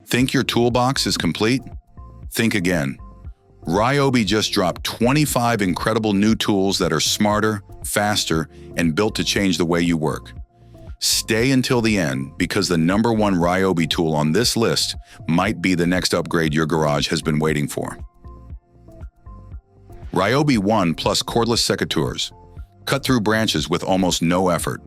Think your toolbox is complete? Think again. Ryobi just dropped 25 incredible new tools that are smarter, faster, and built to change the way you work. Stay until the end because the #1 Ryobi tool on this list might be the next upgrade your garage has been waiting for. Ryobi 1 Plus Cordless Secateurs. Cut through branches with almost no effort.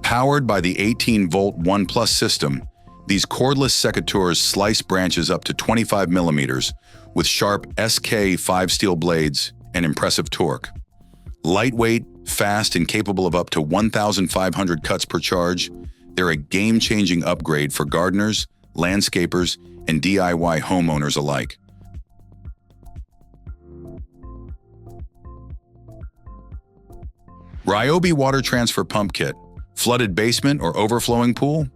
Powered by the 18-volt 1 Plus system, these cordless secateurs slice branches up to 25 millimeters with sharp SK5 steel blades and impressive torque. Lightweight, fast, and capable of up to 1,500 cuts per charge, they're a game-changing upgrade for gardeners, landscapers, and DIY homeowners alike. Ryobi Water Transfer Pump Kit. Flooded basement or overflowing pool?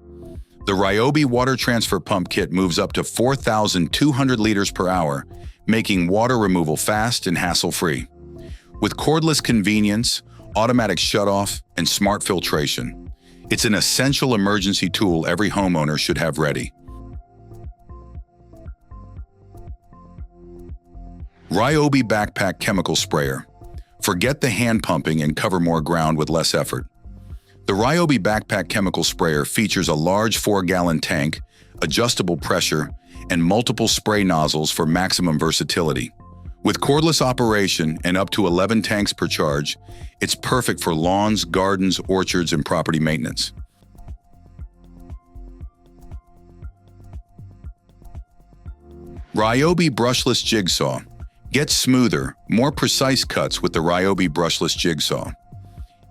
The Ryobi Water Transfer Pump Kit moves up to 4,200 liters per hour, making water removal fast and hassle-free. With cordless convenience, automatic shutoff, and smart filtration, it's an essential emergency tool every homeowner should have ready. Ryobi Backpack Chemical Sprayer. Forget the hand pumping and cover more ground with less effort. The Ryobi Backpack Chemical Sprayer features a large 4-gallon tank, adjustable pressure, and multiple spray nozzles for maximum versatility. With cordless operation and up to 11 tanks per charge, it's perfect for lawns, gardens, orchards, and property maintenance. Ryobi Brushless Jigsaw. Get smoother, more precise cuts with the Ryobi Brushless Jigsaw.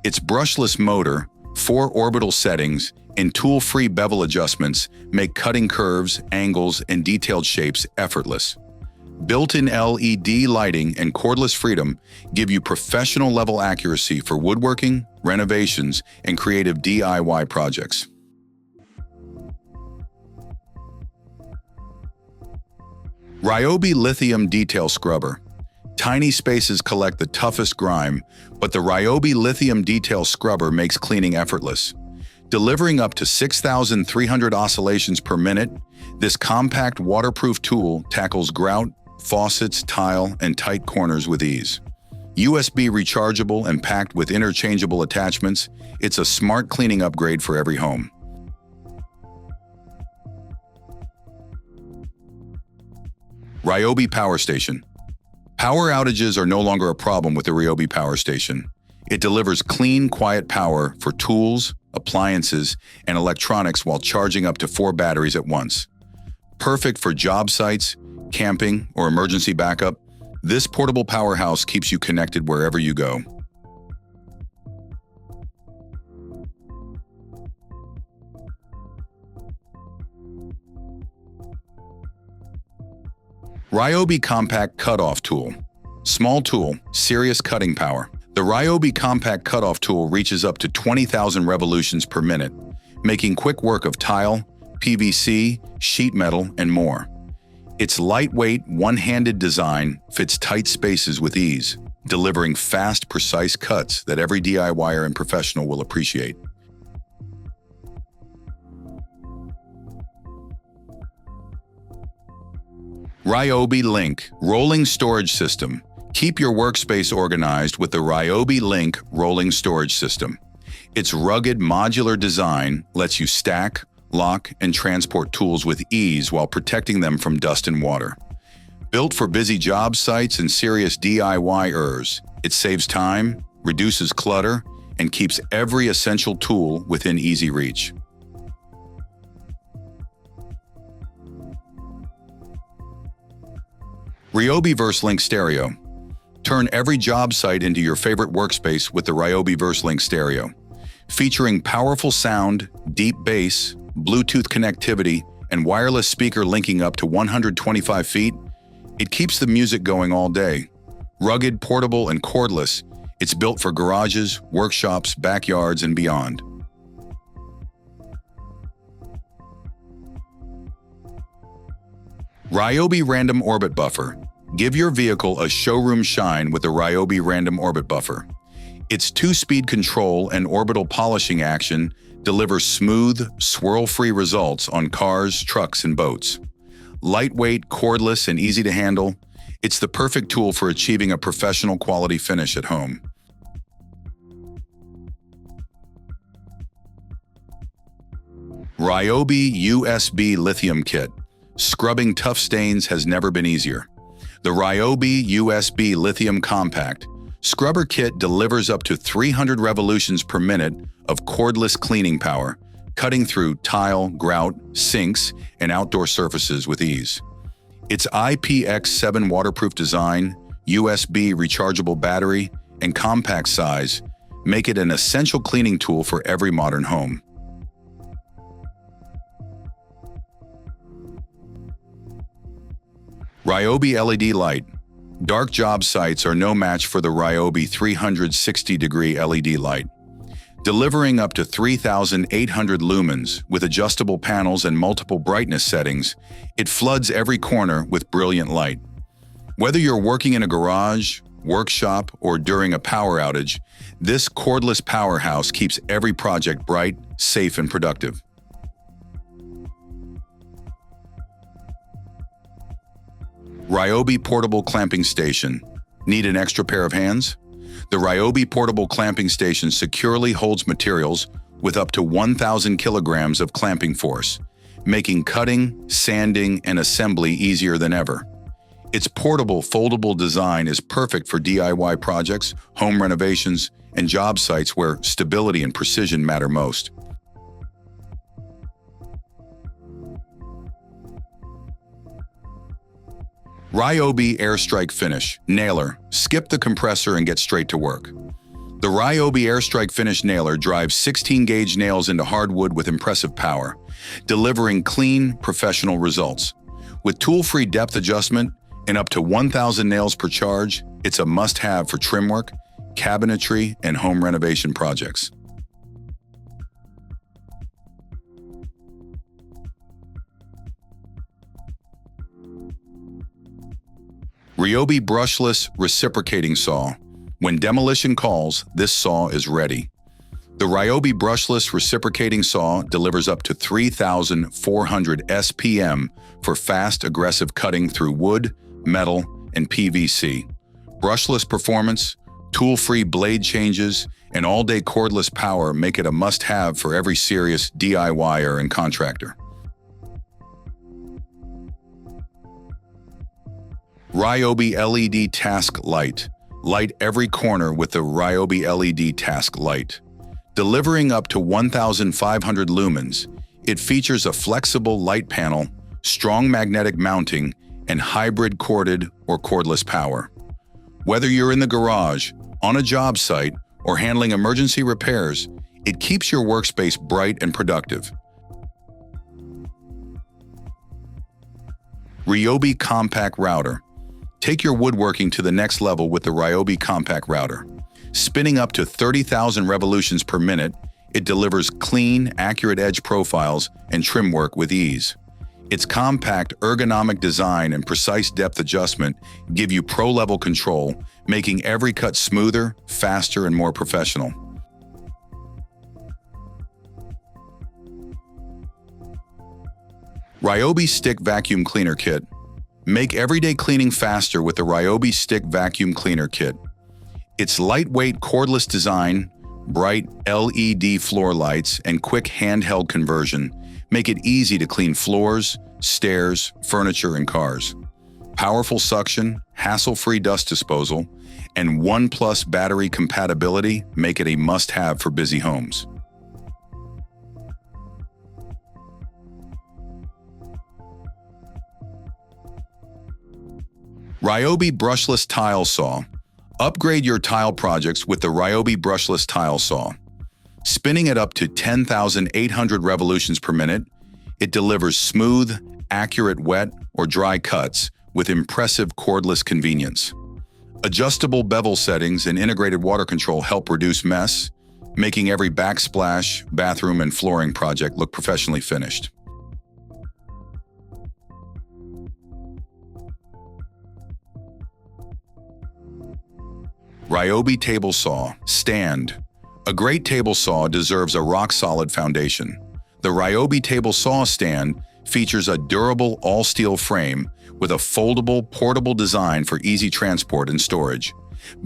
Its brushless motor, 4 orbital settings, and tool-free bevel adjustments make cutting curves, angles, and detailed shapes effortless. Built-in LED lighting and cordless freedom give you professional-level accuracy for woodworking, renovations, and creative DIY projects. Ryobi Lithium Detail Scrubber. Tiny spaces collect the toughest grime, but the Ryobi Lithium Detail Scrubber makes cleaning effortless. Delivering up to 6,300 oscillations per minute, this compact waterproof tool tackles grout, faucets, tile, and tight corners with ease. USB rechargeable and packed with interchangeable attachments, it's a smart cleaning upgrade for every home. Ryobi Power Station. Power outages are no longer a problem with the Ryobi Power Station. It delivers clean, quiet power for tools, appliances, and electronics while charging up to 4 batteries at once. Perfect for job sites, camping, or emergency backup, this portable powerhouse keeps you connected wherever you go. Ryobi Compact Cutoff Tool. Small tool, serious cutting power. The Ryobi Compact Cutoff Tool reaches up to 20,000 revolutions per minute, making quick work of tile, PVC, sheet metal, and more. Its lightweight, one-handed design fits tight spaces with ease, delivering fast, precise cuts that every DIYer and professional will appreciate. Ryobi Link Rolling Storage System. Keep your workspace organized with the Ryobi Link Rolling Storage System. Its rugged modular design lets you stack, lock, and transport tools with ease while protecting them from dust and water. Built for busy job sites and serious DIYers, it saves time, reduces clutter, and keeps every essential tool within easy reach. Ryobi VerseLink Stereo. Turn every job site into your favorite workspace with the Ryobi VerseLink Stereo. Featuring powerful sound, deep bass, Bluetooth connectivity, and wireless speaker linking up to 125 feet, it keeps the music going all day. Rugged, portable, and cordless, it's built for garages, workshops, backyards, and beyond. Ryobi Random Orbit Buffer. Give your vehicle a showroom shine with the Ryobi Random Orbit Buffer. Its 2-speed control and orbital polishing action delivers smooth, swirl-free results on cars, trucks, and boats. Lightweight, cordless, and easy to handle, it's the perfect tool for achieving a professional quality finish at home. Ryobi USB Lithium Kit. Scrubbing tough stains has never been easier. The Ryobi USB Lithium Compact Scrubber Kit delivers up to 300 revolutions per minute of cordless cleaning power, cutting through tile, grout, sinks, and outdoor surfaces with ease. Its IPX7 waterproof design, USB rechargeable battery, and compact size make it an essential cleaning tool for every modern home. Ryobi LED Light. Dark job sites are no match for the Ryobi 360-degree LED light. Delivering up to 3,800 lumens with adjustable panels and multiple brightness settings, it floods every corner with brilliant light. Whether you're working in a garage, workshop, or during a power outage, this cordless powerhouse keeps every project bright, safe, and productive. Ryobi Portable Clamping Station. Need an extra pair of hands? The Ryobi Portable Clamping Station securely holds materials with up to 1,000 kilograms of clamping force, making cutting, sanding, and assembly easier than ever. Its portable, foldable design is perfect for DIY projects, home renovations, and job sites where stability and precision matter most. Ryobi AirStrike Finish Nailer. Skip the compressor and get straight to work. The Ryobi AirStrike Finish Nailer drives 16-gauge nails into hardwood with impressive power, delivering clean, professional results. With tool-free depth adjustment and up to 1,000 nails per charge, it's a must-have for trim work, cabinetry, and home renovation projects. Ryobi Brushless Reciprocating Saw. When demolition calls, this saw is ready. The Ryobi Brushless Reciprocating Saw delivers up to 3,400 SPM for fast, aggressive cutting through wood, metal, and PVC. Brushless performance, tool-free blade changes, and all-day cordless power make it a must-have for every serious DIYer and contractor. Ryobi LED Task Light. Light every corner with the Ryobi LED Task Light. Delivering up to 1,500 lumens, it features a flexible light panel, strong magnetic mounting, and hybrid corded or cordless power. Whether you're in the garage, on a job site, or handling emergency repairs, it keeps your workspace bright and productive. Ryobi Compact Router. Take your woodworking to the next level with the Ryobi Compact Router. Spinning up to 30,000 revolutions per minute, it delivers clean, accurate edge profiles and trim work with ease. Its compact, ergonomic design and precise depth adjustment give you pro-level control, making every cut smoother, faster, and more professional. Ryobi Stick Vacuum Cleaner Kit. Make everyday cleaning faster with the Ryobi Stick Vacuum Cleaner Kit. Its lightweight cordless design, bright LED floor lights, and quick handheld conversion make it easy to clean floors, stairs, furniture, and cars. Powerful suction, hassle-free dust disposal, and 1+ battery compatibility make it a must-have for busy homes. Ryobi Brushless Tile Saw. Upgrade your tile projects with the Ryobi Brushless Tile Saw. Spinning at up to 10,800 revolutions per minute, it delivers smooth, accurate wet or dry cuts with impressive cordless convenience. Adjustable bevel settings and integrated water control help reduce mess, making every backsplash, bathroom, and flooring project look professionally finished. Ryobi Table Saw Stand. A great table saw deserves a rock-solid foundation. The Ryobi Table Saw Stand features a durable all-steel frame with a foldable, portable design for easy transport and storage.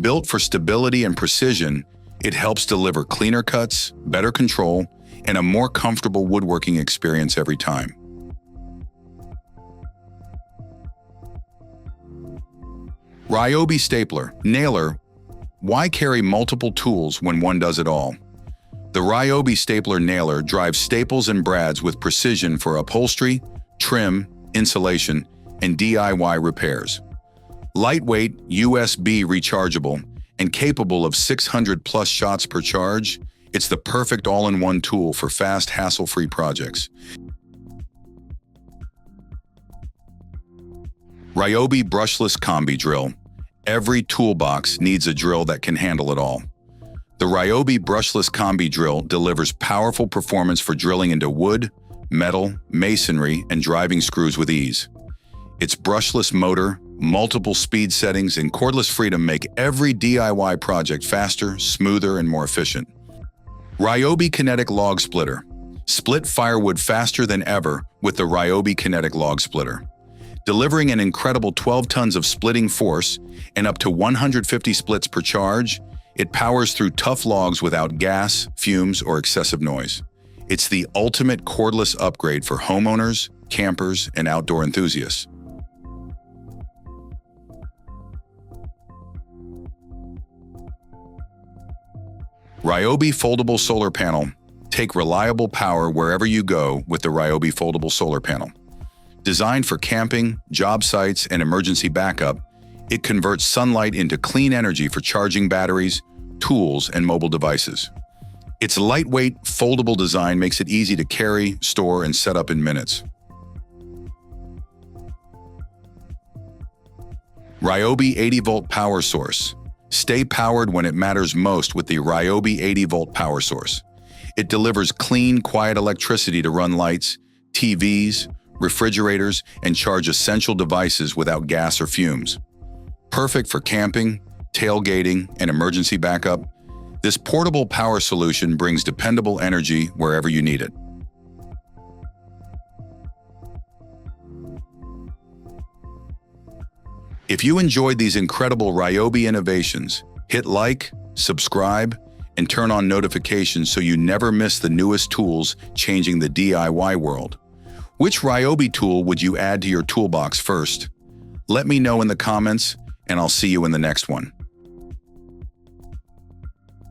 Built for stability and precision, it helps deliver cleaner cuts, better control, and a more comfortable woodworking experience every time. Ryobi Stapler Nailer. Why carry multiple tools when one does it all? The Ryobi Stapler Nailer drives staples and brads with precision for upholstery, trim, insulation, and DIY repairs. Lightweight, USB rechargeable, and capable of 600+ shots per charge, it's the perfect all-in-one tool for fast, hassle-free projects. Ryobi Brushless Combi Drill. Every toolbox needs a drill that can handle it all. The Ryobi Brushless Combi Drill delivers powerful performance for drilling into wood, metal, masonry, and driving screws with ease. Its brushless motor, multiple speed settings, and cordless freedom make every DIY project faster, smoother, and more efficient. Ryobi Kinetic Log Splitter. Split firewood faster than ever with the Ryobi Kinetic Log Splitter. Delivering an incredible 12 tons of splitting force and up to 150 splits per charge, it powers through tough logs without gas, fumes, or excessive noise. It's the ultimate cordless upgrade for homeowners, campers, and outdoor enthusiasts. Ryobi Foldable Solar Panel. Take reliable power wherever you go with the Ryobi Foldable Solar Panel. Designed for camping, job sites, and emergency backup, it converts sunlight into clean energy for charging batteries, tools, and mobile devices. Its lightweight, foldable design makes it easy to carry, store, and set up in minutes. Ryobi 80-volt Power Source. Stay powered when it matters most with the Ryobi 80-volt Power Source. It delivers clean, quiet electricity to run lights, TVs, refrigerators, and charge essential devices without gas or fumes. Perfect for camping, tailgating, and emergency backup, this portable power solution brings dependable energy wherever you need it. If you enjoyed these incredible Ryobi innovations, hit like, subscribe, and turn on notifications so you never miss the newest tools changing the DIY world. Which Ryobi tool would you add to your toolbox first? Let me know in the comments, and I'll see you in the next one.